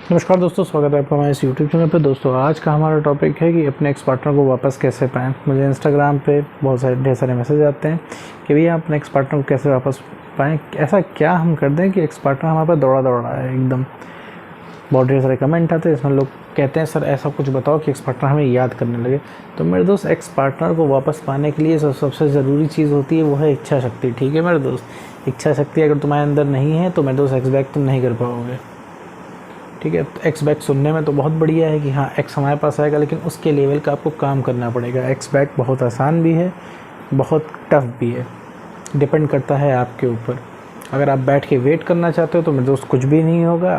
नमस्कार दोस्तों, स्वागत है आपका हमारे इस यूट्यूब चैनल पे। दोस्तों आज का हमारा टॉपिक है कि अपने एक्स पार्टनर को वापस कैसे पाएं। मुझे इंस्टाग्राम पे बहुत सारे ढेर सारे मैसेज आते हैं कि भैया अपने एक्स पार्टनर को कैसे वापस पाएं, ऐसा क्या हम कर दें कि एक्स पार्टनर हमारे पास दौड़ा दौड़ा है एकदम। बहुत ढेर सारे कमेंट आते हैं, इसमें लोग कहते हैं सर ऐसा कुछ बताओ कि एक्स पार्टनर हमें याद करने लगे। तो मेरे दोस्त, एक्स पार्टनर को वापस पाने के लिए सबसे ज़रूरी चीज़ होती है वो है इच्छा शक्ति। ठीक है मेरे दोस्त, इच्छा शक्ति अगर तुम्हारे अंदर नहीं है तो मेरे दोस्त एक्स बैक तुम नहीं कर पाओगे। ठीक है, एक्स बैक सुनने में तो बहुत बढ़िया है कि हाँ एक्स हमारे पास आएगा, लेकिन उसके लेवल का आपको काम करना पड़ेगा। एक्स बैक बहुत आसान भी है, बहुत टफ भी है, डिपेंड करता है आपके ऊपर। अगर आप बैठ के वेट करना चाहते हो तो मेरे दोस्त कुछ भी नहीं होगा।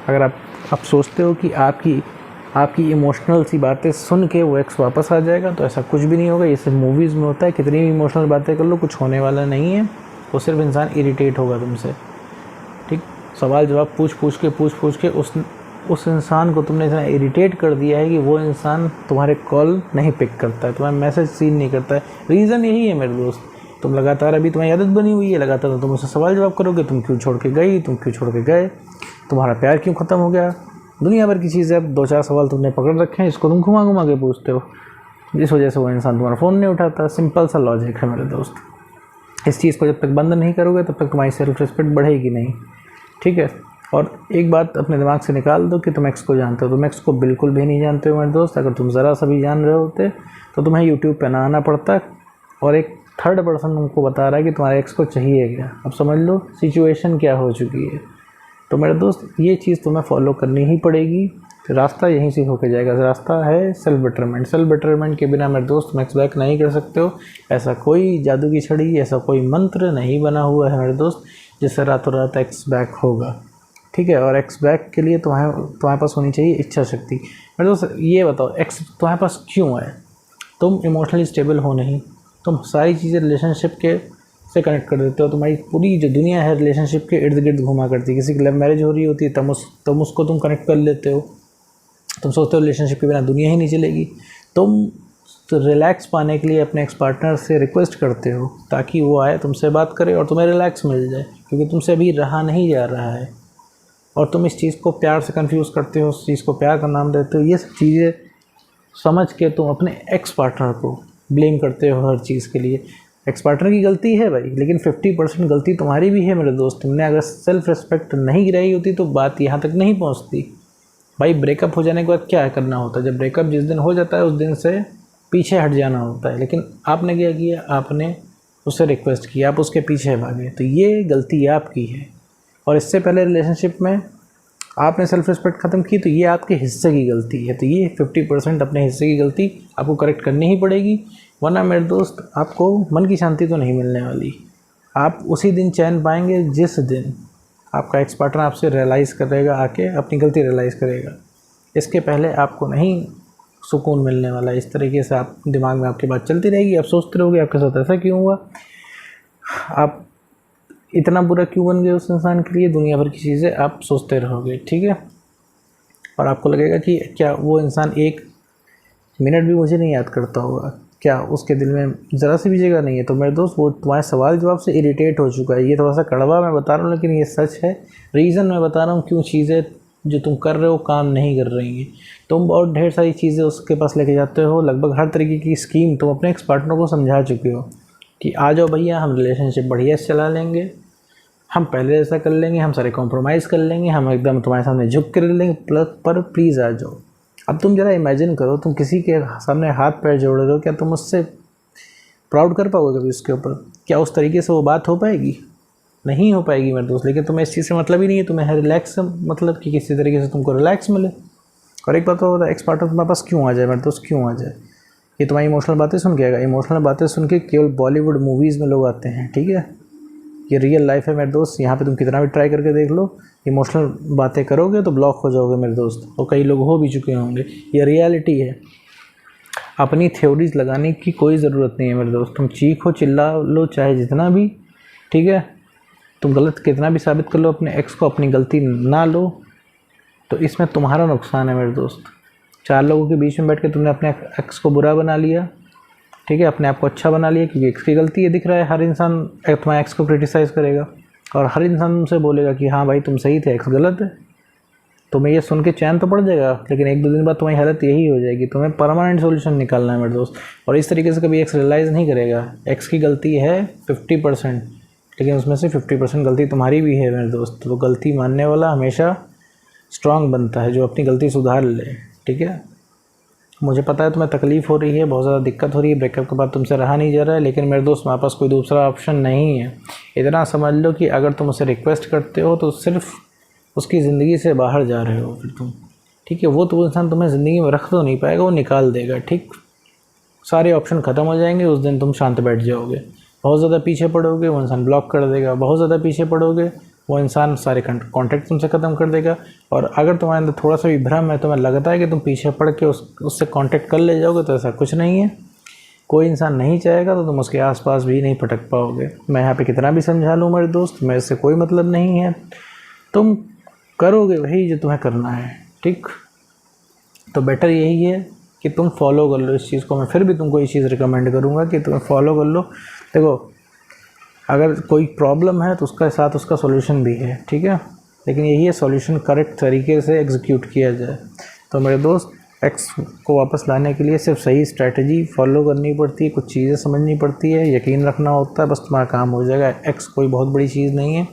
अगर आप सोचते हो कि आपकी इमोशनल सी बातें सुन के वो एक्स वापस आ जाएगा, तो ऐसा कुछ भी नहीं होगा। ये सिर्फ मूवीज़ में होता है। कितनी भी इमोशनल बातें कर लो, कुछ होने वाला नहीं है। वो सिर्फ इंसान इरिटेट होगा तुमसे। ठीक, सवाल जवाब पूछ पूछ के उस इंसान को तुमने इतना इरिटेट कर दिया है कि वो इंसान तुम्हारे कॉल नहीं पिक करता है, तुम्हारा मैसेज सीन नहीं करता है। रीज़न यही है मेरे दोस्त, तुम लगातार, अभी तुम्हारी आदत बनी हुई है लगातार तुम उससे सवाल जवाब करोगे। तुम क्यों छोड़ के गई, तुम क्यों छोड़ के गए, तुम्हारा प्यार क्यों ख़त्म हो गया। दुनिया भर की चीज़ें, अब 2-4 सवाल तुमने पकड़ रखे हैं, इसको तुम घुमा घुमा के पूछते हो, जिस वजह से वो इंसान तुम्हारा फ़ोन नहीं उठाता। सिंपल सा लॉजिक है मेरे दोस्त। इस चीज़ को जब तक बंद नहीं करोगे तब तक तुम्हारी सेल्फ रिस्पेक्ट बढ़ेगी नहीं। ठीक है, और एक बात अपने दिमाग से निकाल दो कि तुम एक्स को जानते हो। तुम एक्स को बिल्कुल भी नहीं जानते हो मेरे दोस्त। अगर तुम ज़रा सा भी जान रहे होते तो तुम्हें यूट्यूब पे ना आना पड़ता और एक थर्ड पर्सन तुमको बता रहा है कि तुम्हारे एक्स को चाहिए क्या। अब समझ लो सिचुएशन क्या हो चुकी है। तो मेरे दोस्त, ये चीज़ तुम्हें फॉलो करनी ही पड़ेगी। रास्ता यहीं से होके जाएगा। रास्ता है सेल्फ बेटरमेंट। सेल्फ बेटरमेंट के बिना मेरे दोस्त तुम एक्स बैक नहीं कर सकते हो। ऐसा कोई जादू की छड़ी, ऐसा कोई मंत्र नहीं बना हुआ है मेरे दोस्त जिससे रातों रात एक्स बैक होगा। ठीक है, और एक्स बैक के लिए तुम्हारे पास होनी चाहिए इच्छा शक्ति। मेरे दोस्त ये बताओ, एक्स तुम्हारे पास क्यों है? तुम इमोशनली स्टेबल हो नहीं। तुम सारी चीज़ें रिलेशनशिप के से कनेक्ट कर देते हो। तुम्हारी पूरी जो दुनिया है रिलेशनशिप के इर्द गिर्द घुमा करती है। किसी की लव मैरिज हो रही होती है तुम उसको तुम कनेक्ट कर लेते हो। तुम सोचते हो रिलेशनशिप के बिना दुनिया ही नहीं चलेगी। तुम तो रिलैक्स पाने के लिए अपने एक्स पार्टनर से रिक्वेस्ट करते हो ताकि वो आए, तुमसे बात करे और तुम्हें रिलैक्स मिल जाए, क्योंकि तुमसे अभी रहा नहीं जा रहा है। और तुम इस चीज़ को प्यार से कंफ्यूज करते हो, उस चीज़ को प्यार का नाम देते हो। ये सब चीज़ें समझ के तुम अपने एक्स पार्टनर को ब्लेम करते हो हर चीज़ के लिए। एक्स पार्टनर की गलती है भाई, लेकिन 50% गलती तुम्हारी भी है मेरे दोस्त। तुमने अगर सेल्फ रिस्पेक्ट नहीं गिराई होती तो बात यहाँ तक नहीं पहुँचती। भाई ब्रेकअप हो जाने के बाद क्या करना होता है? जब ब्रेकअप जिस दिन हो जाता है उस दिन से पीछे हट जाना होता है। लेकिन आपने क्या किया? आपने उससे रिक्वेस्ट की, आप उसके पीछे भागे। तो ये गलती आपकी है। और इससे पहले रिलेशनशिप में आपने सेल्फ रिस्पेक्ट ख़त्म की, तो ये आपके हिस्से की गलती है। तो ये 50% अपने हिस्से की गलती आपको करेक्ट करनी ही पड़ेगी, वरना मेरे दोस्त आपको मन की शांति तो नहीं मिलने वाली। आप उसी दिन चैन पाएंगे जिस दिन आपका एक्स पार्टनर आपसे रियलाइज़ करेगा, आके अपनी गलती रियलाइज़ करेगा। इसके पहले आपको नहीं सुकून मिलने वाला। इस तरीके से आप दिमाग में आपकी बात चलती रहेगी। आप सोचते रहोगे आपके साथ ऐसा क्यों हुआ, आप इतना बुरा क्यों बन गए उस इंसान के लिए, दुनिया भर की चीज़ें आप सोचते रहोगे। ठीक है, और आपको लगेगा कि क्या वो इंसान एक मिनट भी मुझे नहीं याद करता होगा, क्या उसके दिल में ज़रा सी भी जगह नहीं है। तो मेरे दोस्त, वो तुम्हारे सवाल जवाब से इरिटेट हो चुका है। ये थोड़ा सा कड़वा मैं बता रहा हूँ, लेकिन ये सच है। रीज़न मैं बता रहा हूँ क्यों चीज़ें जो तुम कर रहे हो काम नहीं कर रही हैं। तुम बहुत ढेर सारी चीज़ें उसके पास लेके जाते हो, लगभग हर तरीके की स्कीम तुम अपने एक्स पार्टनर को समझा चुके हो कि आ जाओ भैया, हम रिलेशनशिप बढ़िया से चला लेंगे, हम पहले ऐसा कर लेंगे, हम सारे कॉम्प्रोमाइज़ कर लेंगे, हम एकदम तुम्हारे सामने झुक कर लेंगे, पर प्लीज़ आ जाओ। अब तुम ज़रा इमेजिन करो, तुम किसी के सामने हाथ पैर जोड़ रहे हो, क्या तुम उससे प्राउड कर पाओगे कभी उसके ऊपर? क्या उस तरीके से वो बात हो पाएगी? नहीं हो पाएगी मेरे दोस्त। लेकिन तुम्हें इस चीज़ से मतलब ही नहीं है। तुम्हें है रिलैक्स से मतलब कि किसी तरीके से तुमको रिलैक्स मिले। और एक बात तो एक्स पार्टनर तुम्हारे पास क्यों आ जाए मेरे दोस्त, क्यों आ जाए? ये तुम्हारी इमोशनल बातें सुन के आएगा। इमोशनल बातें सुन के केवल बॉलीवुड मूवीज़ में लोग आते हैं। ठीक है, ये रियल लाइफ है मेरे दोस्त। यहाँ पे तुम कितना भी ट्राई करके देख लो, इमोशनल बातें करोगे तो ब्लॉक हो जाओगे मेरे दोस्त। और कई लोग हो भी चुके होंगे। ये रियलिटी है। अपनी थ्योरीज लगाने की कोई ज़रूरत नहीं है मेरे दोस्त। तुम चीखो चिल्ला लो चाहे जितना भी, ठीक है, तुम गलत कितना भी साबित कर लो अपने एक्स को, अपनी गलती ना लो, तो इसमें तुम्हारा नुकसान है मेरे दोस्त। 4 लोगों के बीच में बैठ के तुमने अपने एक्स को बुरा बना लिया। ठीक है, अपने आप को अच्छा बना लिया, क्योंकि एक्स की गलती है दिख रहा है। हर इंसान तुम्हारे एक्स को क्रिटिसाइज़ करेगा और हर इंसान तुमसे बोलेगा कि हाँ भाई तुम सही थे, एक्स गलत है। तुम्हें ये सुन के चैन तो पड़ जाएगा, लेकिन 1-2 दिन बाद तुम्हारी हालत यही हो जाएगी। तुम्हें परमानेंट सोल्यूशन निकालना है मेरे दोस्त। और इस तरीके से कभी एक्स रियलाइज़ नहीं करेगा। एक्स की गलती है 50%, लेकिन उसमें से 50% गलती तुम्हारी भी है मेरे दोस्त। तो गलती मानने वाला हमेशा स्ट्रांग बनता है, जो अपनी गलती सुधार ले। ठीक है, मुझे पता है तुम्हें तकलीफ़ हो रही है, बहुत ज़्यादा दिक्कत हो रही है, ब्रेकअप के बाद तुमसे रहा नहीं जा रहा है, लेकिन मेरे दोस्त हमारे पास कोई दूसरा ऑप्शन नहीं है। इतना समझ लो कि अगर तुम उसे रिक्वेस्ट करते हो तो सिर्फ उसकी ज़िंदगी से बाहर जा रहे हो फिर तुम। ठीक है, वो तो इंसान तुम्हें ज़िंदगी में रख तो नहीं पाएगा, वो निकाल देगा। ठीक, सारे ऑप्शन ख़त्म हो जाएंगे, उस दिन तुम शांत बैठ जाओगे। बहुत ज़्यादा पीछे पड़ोगे, वो इंसान ब्लॉक कर देगा। बहुत ज़्यादा पीछे पड़ोगे, वो इंसान सारे कॉन्टैक्ट तुमसे ख़त्म कर देगा। और अगर तुम्हारे अंदर थोड़ा सा भी भ्रम है, तुम्हें लगता है कि तुम पीछे पड़ के उससे कॉन्टैक्ट कर ले जाओगे, तो ऐसा कुछ नहीं है। कोई इंसान नहीं चाहेगा तो तुम उसके आसपास भी नहीं भटक पाओगे। मैं यहाँ पे कितना भी समझा लूँ मेरे दोस्त, मेरे से कोई मतलब नहीं है। तुम करोगे वही जो तुम्हें करना है। ठीक, तो बेटर यही है कि तुम फॉलो कर लो इस चीज़ को। मैं फिर भी तुमको ये चीज़ रिकमेंड करूँगा कि तुम्हें फॉलो कर लो। देखो, अगर कोई प्रॉब्लम है तो उसका साथ उसका सॉल्यूशन भी है। ठीक है, लेकिन यही है सॉल्यूशन करेक्ट तरीके से एग्जीक्यूट किया जाए। तो मेरे दोस्त, एक्स को वापस लाने के लिए सिर्फ सही स्ट्रैटेजी फॉलो करनी पड़ती है, कुछ चीज़ें समझनी पड़ती है, यकीन रखना होता है, बस तुम्हारा काम हो जाएगा। एक्स कोई बहुत बड़ी चीज़ नहीं है।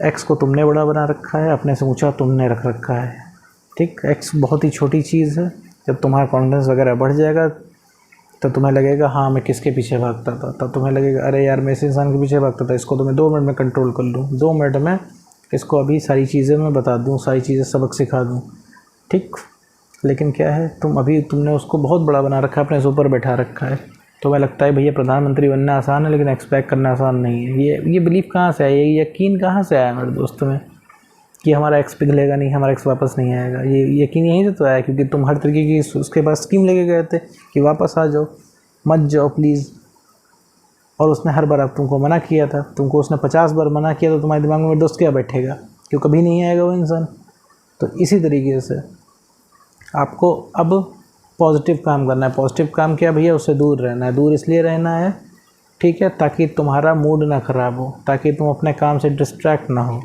एक्स को तुमने बड़ा बना रखा है, अपने से ऊंचा तुमने रख रखा है। ठीक, एक्स बहुत ही छोटी चीज़ है। जब तुम्हारा कॉन्फिडेंस वगैरह बढ़ जाएगा तो तुम्हें लगेगा हाँ मैं किसके पीछे भागता था, तब तुम्हें लगेगा अरे यार मैं इस इंसान के पीछे भागता था, इसको तो मैं 2 मिनट में कंट्रोल कर लूँ, 2 मिनट में इसको अभी सारी चीज़ें मैं बता दूँ, सारी चीज़ें सबक सिखा दूँ। ठीक, लेकिन क्या है, तुमने उसको बहुत बड़ा बना रखा है, अपने से ऊपर बैठा रखा है। तुम्हें लगता है भैया प्रधानमंत्री बनना आसान है, लेकिन एक्सपेक्ट करना आसान नहीं है। ये बिलीफ कहाँ से आया, ये यकीन कहाँ से आया मेरे दोस्त में कि हमारा एक्स पिघलेगा नहीं, हमारा एक्स वापस नहीं आएगा? ये यकीन यहीं से तो आया क्योंकि तुम हर तरीके की उसके पास स्कीम लेके गए थे कि वापस आ जाओ, मत जाओ प्लीज़। और उसने हर बार अब तुमको मना किया था, तुमको उसने 50 बार मना किया, तो तुम्हारे दिमाग में मेरे दोस्त क्या बैठेगा, क्यों कभी नहीं आएगा वो इंसान। तो इसी तरीके से आपको अब पॉजिटिव काम करना है। पॉजिटिव काम क्या भैया, उससे दूर रहना है। दूर इसलिए रहना है, ठीक है, ताकि तुम्हारा मूड ना ख़राब हो, ताकि तुम अपने काम से डिस्ट्रैक्ट ना हो,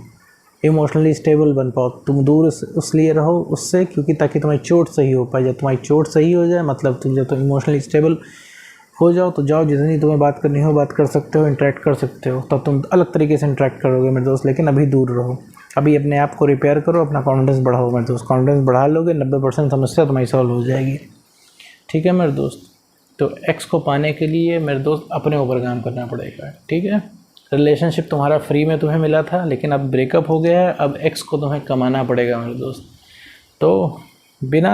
इमोशनली स्टेबल बन पाओ। तुम दूर इसलिए रहो उससे क्योंकि ताकि तुम्हारी चोट सही हो पाए। जब तुम्हारी चोट सही हो जाए, मतलब जब तुम इमोशनली स्टेबल हो जाओ, तो जाओ, जितनी तुम्हें बात करनी हो बात कर सकते हो, इंटरेक्ट कर सकते हो, तब तुम अलग तरीके से इंटरेक्ट करोगे मेरे दोस्त। लेकिन अभी दूर रहो, अभी अपने आप को रिपेयर करो, अपना कॉन्फिडेंस बढ़ाओ मेरे दोस्त। कॉन्फिडेंस बढ़ा लोगे, 90% समस्या तुम्हारी सॉल्व हो जाएगी। ठीक है मेरे दोस्त, तो एक्स को पाने के लिए मेरे दोस्त अपने ऊपर काम करना पड़ेगा। ठीक है, रिलेशनशिप तुम्हारा फ्री में तुम्हें मिला था, लेकिन अब ब्रेकअप हो गया है, अब एक्स को तुम्हें कमाना पड़ेगा मेरे दोस्त। तो बिना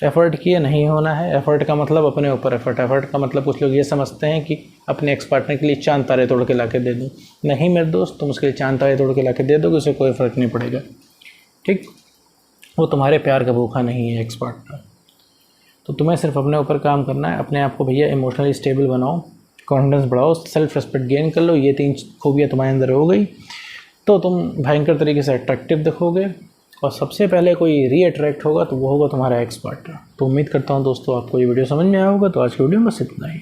एफ़र्ट किए नहीं होना है। एफ़र्ट का मतलब अपने ऊपर एफ़र्ट का मतलब कुछ लोग ये समझते हैं कि अपने एक्स पार्टनर के लिए चांद तारे तोड़ के ला के दे दूँ। नहीं मेरे दोस्त, तुम उसके लिए चांद तारे तोड़ के ला के दे दोगे, उसे कोई फ़र्क नहीं पड़ेगा। ठीक, वो तुम्हारे प्यार का भूखा नहीं है एक्स पार्टनर। तो तुम्हें सिर्फ अपने ऊपर काम करना है। अपने आप को भैया इमोशनली स्टेबल बनाओ, कॉन्फिडेंस बढ़ाओ, सेल्फ रिस्पेक्ट गेन कर लो। ये 3 खूबियाँ तुम्हारे अंदर हो गई तो तुम भयंकर तरीके से अट्रैक्टिव दिखोगे, और सबसे पहले कोई रीअट्रैक्ट होगा तो वो होगा तुम्हारा एक्स पार्टनर। तो उम्मीद करता हूँ दोस्तों आपको ये वीडियो समझ में आया होगा। तो आज की वीडियो में बस इतना ही।